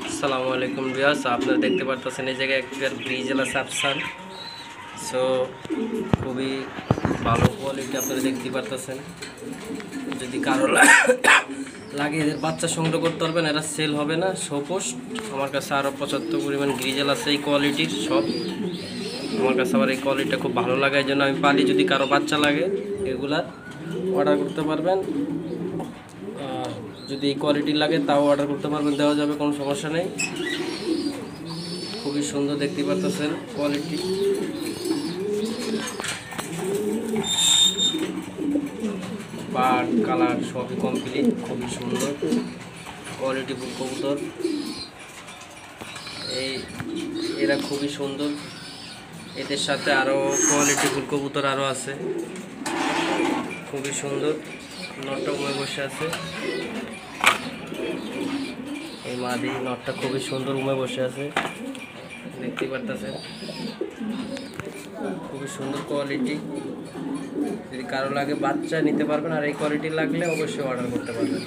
আসসালামু আলাইকুম ভিউয়ার্স, আপনারা দেখতে পারতেছেন এই জায়গায় একটা গ্রিজেলা সাবসান। সো খুবই ভালো কোয়ালিটি আপনারা দেখতে পারতেছেন। যদি কারো লাগে এদের বাচ্চা সংগ্রহ করতে পারবেন, এরা সেল হবে না, শোপোস্ট। আমার কাছে আরও 75 পরিমাণ গ্রিজেল আছে এই কোয়ালিটির সব। আমার কাছে আবার এই কোয়ালিটিটা খুব ভালো লাগে, এই জন্য আমি পালি। যদি কারো বাচ্চা লাগে এগুলার অর্ডার করতে পারবেন। যদি এই কোয়ালিটির লাগে তাও অর্ডার করতে পারবেন, দেওয়া যাবে, কোনো সমস্যা নেই। খুবই সুন্দর দেখতে পারতেছেন কোয়ালিটি। পাট কালার সবই কমপ্লিট, খুবই সুন্দর কোয়ালিটি ফুল কবুতর। এরা খুবই সুন্দর। এদের সাথে আরও কোয়ালিটি ফুল কবুতর আরও আছে, খুবই সুন্দর। নটটা উমে বসে আছে, এই মাদি নটটা খুবই সুন্দর উমে বসে আছে, দেখতে পারতেছেন। খুবই সুন্দর কোয়ালিটি। যদি কারো লাগে বাচ্চা নিতে পারবেন, আর এই কোয়ালিটি লাগলে অবশ্যই অর্ডার করতে পারবেন।